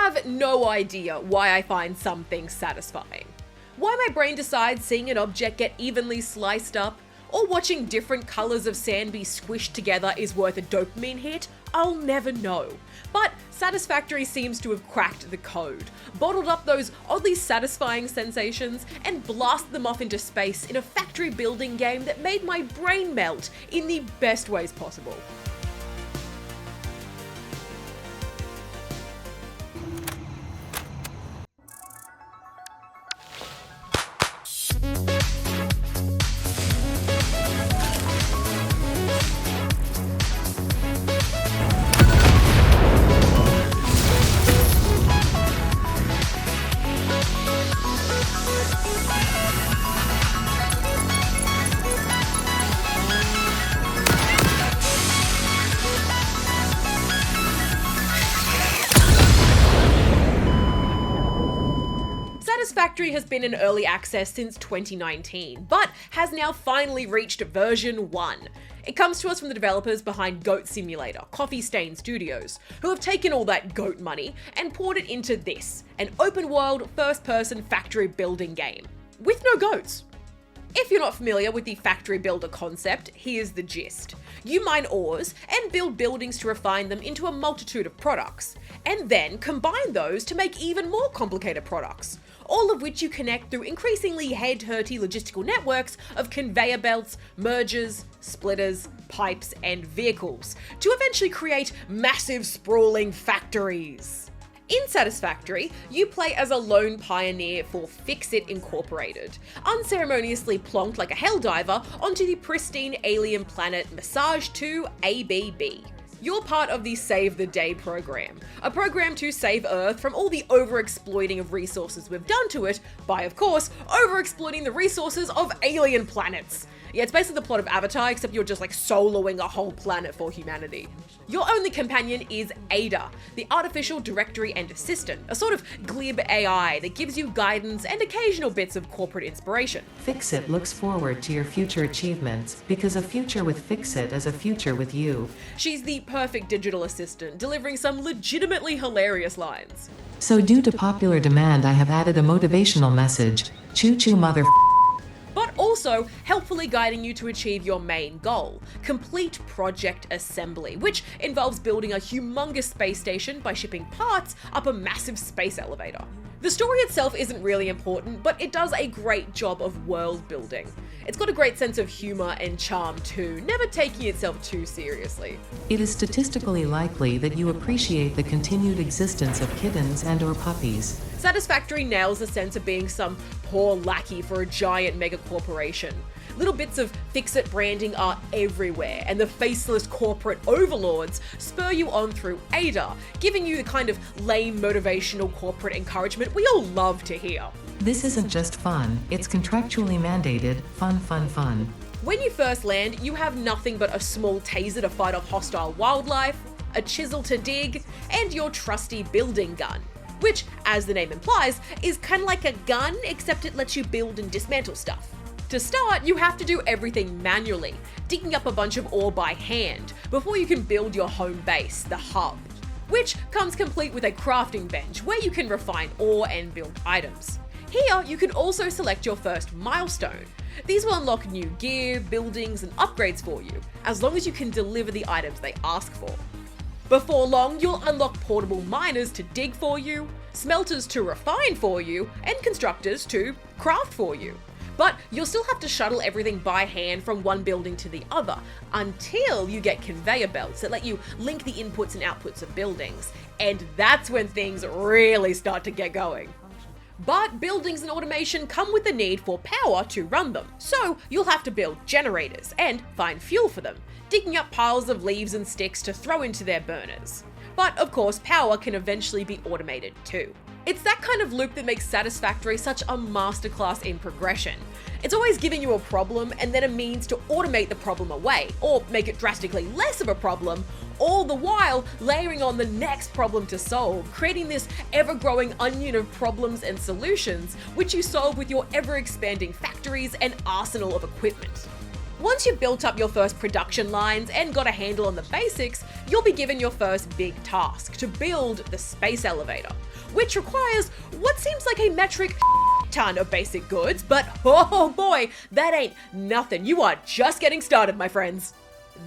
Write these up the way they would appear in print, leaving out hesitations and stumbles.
have no idea why I find some things satisfying. Why my brain decides seeing an object get evenly sliced up, or watching different colours of sand be squished together is worth a dopamine hit, I'll never know. But Satisfactory seems to have cracked the code, bottled up those oddly satisfying sensations, and blasted them off into space in a factory building game that made my brain melt in the best ways possible. Satisfactory has been in early access since 2019, but has now finally reached version 1. It comes to us from the developers behind Goat Simulator, Coffee Stain Studios, who have taken all that goat money and poured it into this, an open-world, first-person factory building game, with no goats. If you're not familiar with the factory builder concept, here's the gist. You mine ores and build buildings to refine them into a multitude of products, and then combine those to make even more complicated products, all of which you connect through increasingly head-hurty logistical networks of conveyor belts, mergers, splitters, pipes, and vehicles, to eventually create massive sprawling factories. In Satisfactory, you play as a lone pioneer for Fix-It Incorporated, unceremoniously plonked like a helldiver onto the pristine alien planet Massage 2 ABB. You're part of the Save the Day program, a program to save Earth from all the overexploiting of resources we've done to it by, of course, overexploiting the resources of alien planets. Yeah, it's basically the plot of Avatar, except you're just like soloing a whole planet for humanity. Your only companion is Ada, the artificial directory and assistant, a sort of glib AI that gives you guidance and occasional bits of corporate inspiration. Fix-It looks forward to your future achievements, because a future with Fix-It is a future with you. She's the perfect digital assistant, delivering some legitimately hilarious lines. So due to popular demand, I have added a motivational message. Choo-choo mother. But also helpfully guiding you to achieve your main goal, complete project assembly, which involves building a humongous space station by shipping parts up a massive space elevator. The story itself isn't really important, but it does a great job of world building. It's got a great sense of humor and charm too, never taking itself too seriously. It is statistically likely that you appreciate the continued existence of kittens and/or puppies. Satisfactory nails the sense of being some poor lackey for a giant mega corporation. Little bits of Fix-It branding are everywhere, and the faceless corporate overlords spur you on through Ada, giving you the kind of lame motivational corporate encouragement we all love to hear. This isn't just fun, it's contractually mandated, fun. When you first land, you have nothing but a small taser to fight off hostile wildlife, a chisel to dig, and your trusty building gun, which, as the name implies, is kind of like a gun, except it lets you build and dismantle stuff. To start, you have to do everything manually, digging up a bunch of ore by hand, before you can build your home base, the hub, which comes complete with a crafting bench where you can refine ore and build items. Here, you can also select your first milestone. These will unlock new gear, buildings, and upgrades for you, as long as you can deliver the items they ask for. Before long, you'll unlock portable miners to dig for you, smelters to refine for you, and constructors to craft for you. But you'll still have to shuttle everything by hand from one building to the other, until you get conveyor belts that let you link the inputs and outputs of buildings. And that's when things really start to get going. But buildings and automation come with the need for power to run them, so you'll have to build generators and find fuel for them, digging up piles of leaves and sticks to throw into their burners. But of course, power can eventually be automated too. It's that kind of loop that makes Satisfactory such a masterclass in progression. It's always giving you a problem and then a means to automate the problem away, or make it drastically less of a problem, all the while layering on the next problem to solve, creating this ever-growing onion of problems and solutions, which you solve with your ever-expanding factories and arsenal of equipment. Once you've built up your first production lines and got a handle on the basics, you'll be given your first big task to build the space elevator, which requires what seems like a metric ton of basic goods, but oh boy, that ain't nothing. You are just getting started, my friends.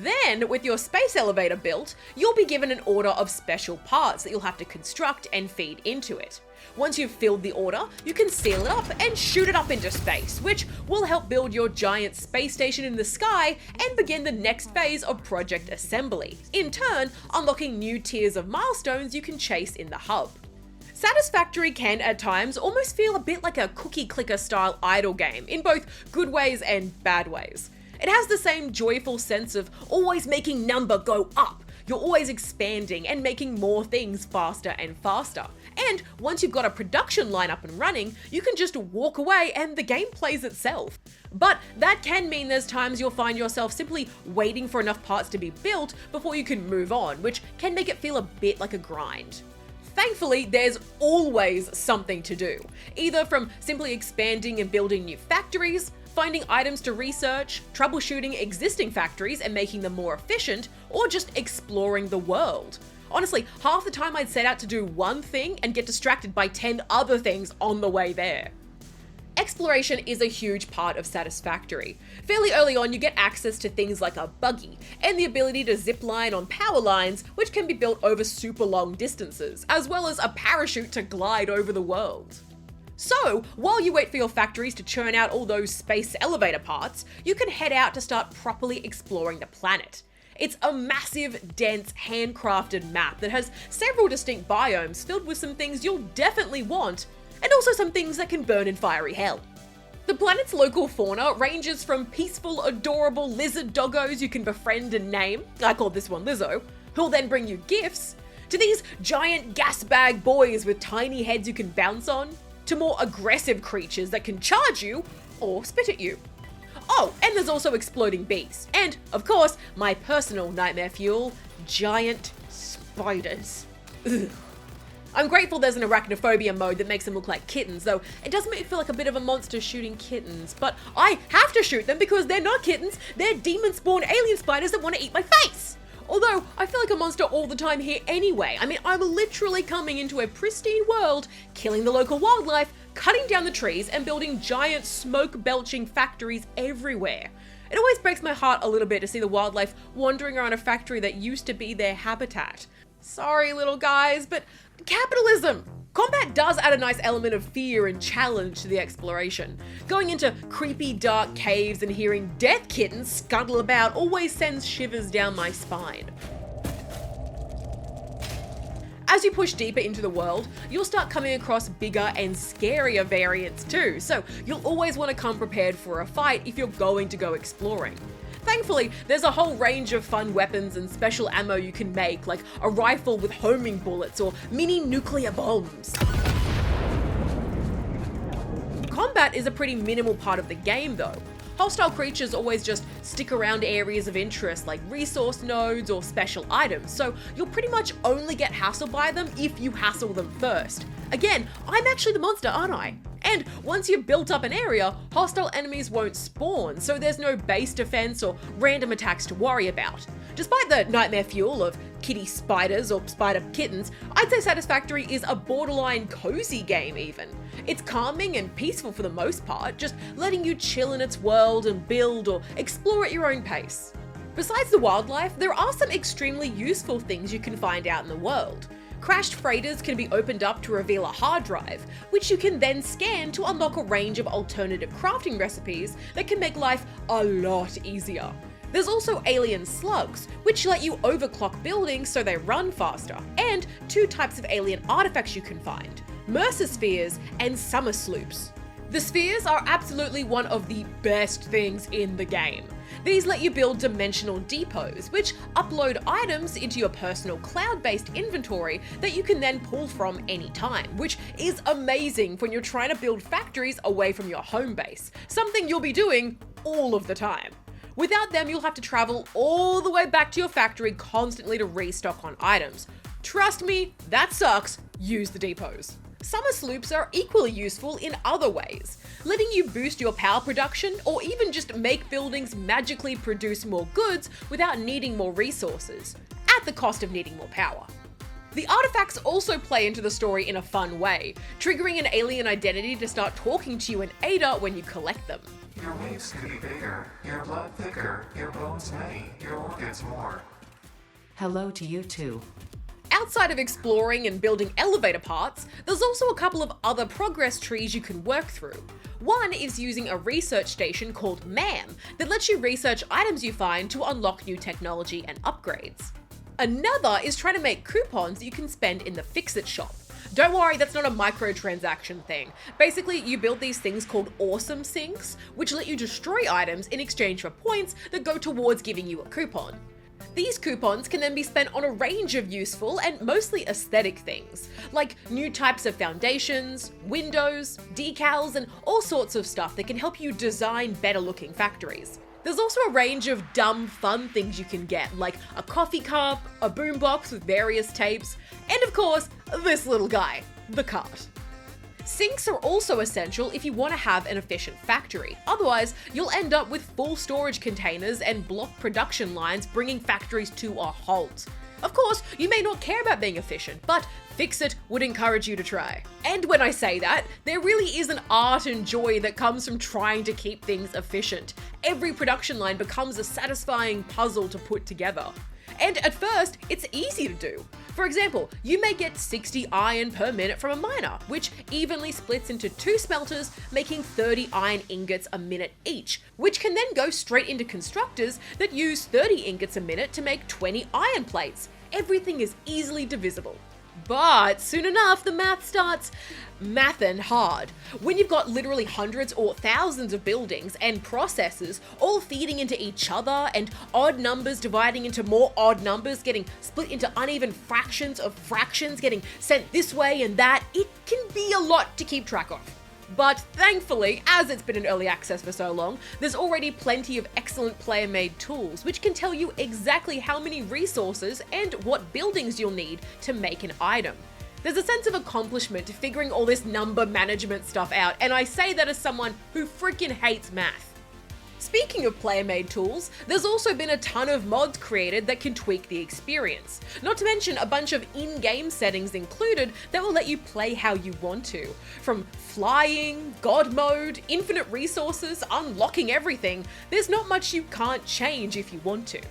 Then, with your space elevator built, you'll be given an order of special parts that you'll have to construct and feed into it. Once you've filled the order, you can seal it up and shoot it up into space, which will help build your giant space station in the sky and begin the next phase of project assembly, in turn unlocking new tiers of milestones you can chase in the hub. Satisfactory can, at times, almost feel a bit like a cookie clicker style idle game, in both good ways and bad ways. It has the same joyful sense of always making number go up. You're always expanding and making more things faster and faster. And once you've got a production line up and running, you can just walk away and the game plays itself. But that can mean there's times you'll find yourself simply waiting for enough parts to be built before you can move on, which can make it feel a bit like a grind. Thankfully, there's always something to do, either from simply expanding and building new factories, finding items to research, troubleshooting existing factories and making them more efficient, or just exploring the world. Honestly, half the time I'd set out to do one thing and get distracted by 10 other things on the way there. Exploration is a huge part of Satisfactory. Fairly early on, you get access to things like a buggy and the ability to zip line on power lines, which can be built over super long distances, as well as a parachute to glide over the world. So, while you wait for your factories to churn out all those space elevator parts, you can head out to start properly exploring the planet. It's a massive, dense, handcrafted map that has several distinct biomes filled with some things you'll definitely want, and also some things that can burn in fiery hell. The planet's local fauna ranges from peaceful, adorable lizard doggos you can befriend and name, I call this one Lizzo, who'll then bring you gifts, to these giant gas bag boys with tiny heads you can bounce on, to more aggressive creatures that can charge you or spit at you. Oh, and there's also exploding bees. And, of course, my personal nightmare fuel, giant spiders. Ugh. I'm grateful there's an arachnophobia mode that makes them look like kittens, though it does make me feel like a bit of a monster shooting kittens. But I have to shoot them because they're not kittens, they're demon-spawned alien spiders that want to eat my face! Although, I feel like a monster all the time here anyway. I mean, I'm literally coming into a pristine world, killing the local wildlife, cutting down the trees, and building giant smoke-belching factories everywhere. It always breaks my heart a little bit to see the wildlife wandering around a factory that used to be their habitat. Sorry, little guys, but capitalism! Combat does add a nice element of fear and challenge to the exploration. Going into creepy dark caves and hearing death kittens scuttle about always sends shivers down my spine. As you push deeper into the world, you'll start coming across bigger and scarier variants too, so you'll always want to come prepared for a fight if you're going to go exploring. Thankfully, there's a whole range of fun weapons and special ammo you can make, like a rifle with homing bullets or mini nuclear bombs. Combat is a pretty minimal part of the game though. Hostile creatures always just stick around areas of interest like resource nodes or special items, so you'll pretty much only get hassled by them if you hassle them first. Again, I'm actually the monster, aren't I? And once you've built up an area, hostile enemies won't spawn, so there's no base defense or random attacks to worry about. Despite the nightmare fuel of kitty spiders or spider kittens, I'd say Satisfactory is a borderline cozy game even. It's calming and peaceful for the most part, just letting you chill in its world and build or explore at your own pace. Besides the wildlife, there are some extremely useful things you can find out in the world. Crashed freighters can be opened up to reveal a hard drive, which you can then scan to unlock a range of alternative crafting recipes that can make life a lot easier. There's also alien slugs, which let you overclock buildings so they run faster, and two types of alien artifacts you can find, Mercer spheres and summer sloops. The spheres are absolutely one of the best things in the game. These let you build dimensional depots, which upload items into your personal cloud-based inventory that you can then pull from anytime, which is amazing when you're trying to build factories away from your home base, something you'll be doing all of the time. Without them, you'll have to travel all the way back to your factory constantly to restock on items. Trust me, that sucks. Use the depots. Summer sloops are equally useful in other ways, letting you boost your power production or even just make buildings magically produce more goods without needing more resources, at the cost of needing more power. The artifacts also play into the story in a fun way, triggering an alien identity to start talking to you in Ada when you collect them. Your waves could be bigger, your blood thicker, your bones many, your organs more. Hello to you too. Outside of exploring and building elevator parts, there's also a couple of other progress trees you can work through. One is using a research station called MAM that lets you research items you find to unlock new technology and upgrades. Another is trying to make coupons that you can spend in the Fix-It shop. Don't worry, that's not a microtransaction thing. Basically, you build these things called awesome sinks, which let you destroy items in exchange for points that go towards giving you a coupon. These coupons can then be spent on a range of useful and mostly aesthetic things, like new types of foundations, windows, decals, and all sorts of stuff that can help you design better looking factories. There's also a range of dumb, fun things you can get, like a coffee cup, a boombox with various tapes, and of course, this little guy, the cart. Sinks are also essential if you want to have an efficient factory. Otherwise, you'll end up with full storage containers and block production lines, bringing factories to a halt. Of course, you may not care about being efficient, but Fix-It would encourage you to try. And when I say that, there really is an art and joy that comes from trying to keep things efficient. Every production line becomes a satisfying puzzle to put together. And at first, it's easy to do. For example, you may get 60 iron per minute from a miner, which evenly splits into 2 smelters, making 30 iron ingots a minute each, which can then go straight into constructors that use 30 ingots a minute to make 20 iron plates. Everything is easily divisible. But soon enough, the math starts mathin' hard. When you've got literally hundreds or thousands of buildings and processes all feeding into each other and odd numbers dividing into more odd numbers, getting split into uneven fractions of fractions, getting sent this way and that, it can be a lot to keep track of. But thankfully, as it's been in early access for so long, there's already plenty of excellent player-made tools which can tell you exactly how many resources and what buildings you'll need to make an item. There's a sense of accomplishment to figuring all this number management stuff out, and I say that as someone who freaking hates math. Speaking of player-made tools, there's also been a ton of mods created that can tweak the experience. Not to mention a bunch of in-game settings included that will let you play how you want to. From flying, god mode, infinite resources, unlocking everything, there's not much you can't change if you want to.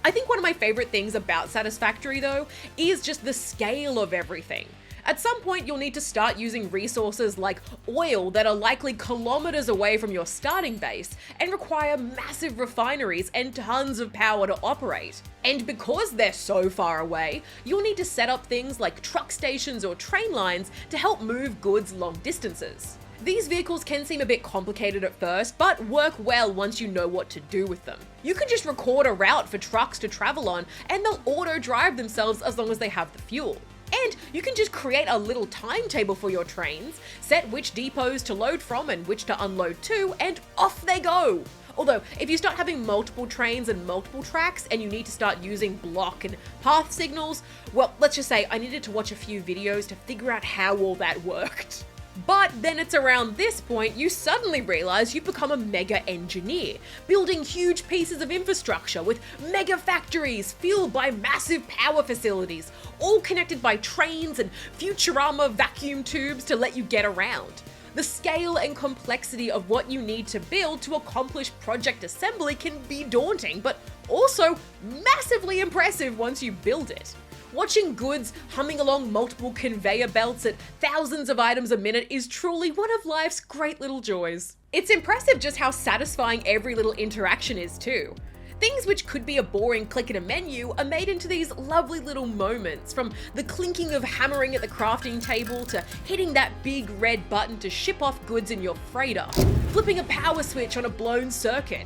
I think one of my favorite things about Satisfactory though is just the scale of everything. At some point, you'll need to start using resources like oil that are likely kilometers away from your starting base and require massive refineries and tons of power to operate. And because they're so far away, you'll need to set up things like truck stations or train lines to help move goods long distances. These vehicles can seem a bit complicated at first, but work well once you know what to do with them. You can just record a route for trucks to travel on, and they'll auto-drive themselves as long as they have the fuel. And you can just create a little timetable for your trains, set which depots to load from and which to unload to, and off they go! Although, if you start having multiple trains and multiple tracks and you need to start using block and path signals, well, let's just say I needed to watch a few videos to figure out how all that worked. But then it's around this point you suddenly realize you've become a mega engineer, building huge pieces of infrastructure with mega factories fueled by massive power facilities, all connected by trains and Futurama vacuum tubes to let you get around. The scale and complexity of what you need to build to accomplish project assembly can be daunting, but also massively impressive once you build it. Watching goods humming along multiple conveyor belts at thousands of items a minute is truly one of life's great little joys. It's impressive just how satisfying every little interaction is too. Things which could be a boring click in a menu are made into these lovely little moments, from the clinking of hammering at the crafting table to hitting that big red button to ship off goods in your freighter, flipping a power switch on a blown circuit.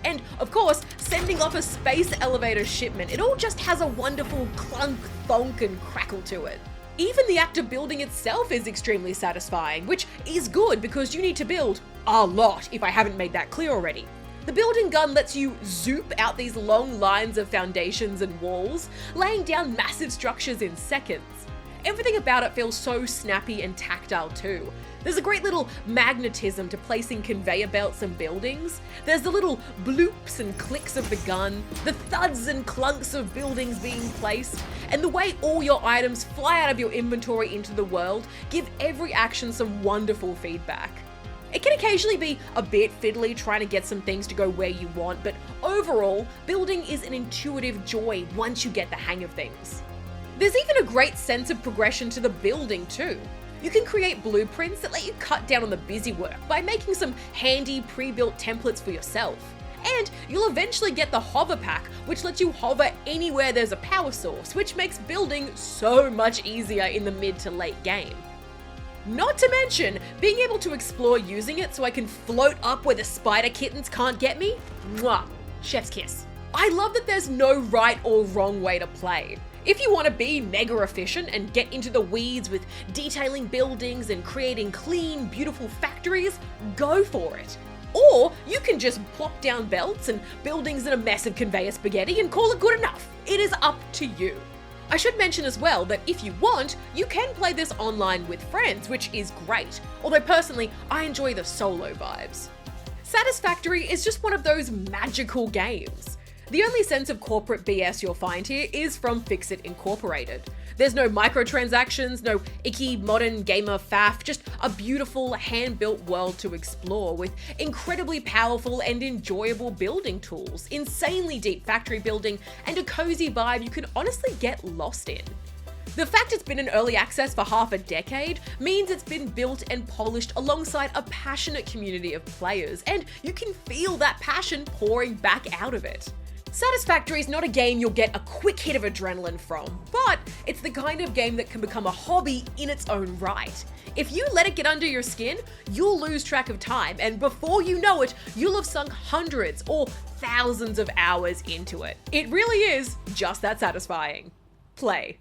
And, of course, sending off a space elevator shipment. It all just has a wonderful clunk, thonk, and crackle to it. Even the act of building itself is extremely satisfying, which is good because you need to build a lot, if I haven't made that clear already. The building gun lets you zoop out these long lines of foundations and walls, laying down massive structures in seconds. Everything about it feels so snappy and tactile too. There's a great little magnetism to placing conveyor belts and buildings. There's the little bloops and clicks of the gun, the thuds and clunks of buildings being placed, and the way all your items fly out of your inventory into the world give every action some wonderful feedback. It can occasionally be a bit fiddly trying to get some things to go where you want, but overall, building is an intuitive joy once you get the hang of things. There's even a great sense of progression to the building too. You can create blueprints that let you cut down on the busy work by making some handy pre-built templates for yourself. And you'll eventually get the hover pack, which lets you hover anywhere there's a power source, which makes building so much easier in the mid to late game. Not to mention, being able to explore using it so I can float up where the spider kittens can't get me. Mwah! Chef's kiss. I love that there's no right or wrong way to play. If you want to be mega efficient and get into the weeds with detailing buildings and creating clean, beautiful factories, go for it. Or you can just plop down belts and buildings in a mess of conveyor spaghetti and call it good enough. It is up to you. I should mention as well that if you want, you can play this online with friends, which is great. Although personally, I enjoy the solo vibes. Satisfactory is just one of those magical games. The only sense of corporate BS you'll find here is from Fixit Incorporated. There's no microtransactions, no icky modern gamer faff, just a beautiful hand-built world to explore with incredibly powerful and enjoyable building tools, insanely deep factory building, and a cozy vibe you can honestly get lost in. The fact it's been in early access for half a decade means it's been built and polished alongside a passionate community of players, and you can feel that passion pouring back out of it. Satisfactory is not a game you'll get a quick hit of adrenaline from, but it's the kind of game that can become a hobby in its own right. If you let it get under your skin, you'll lose track of time, and before you know it, you'll have sunk hundreds or thousands of hours into it. It really is just that satisfying. Play.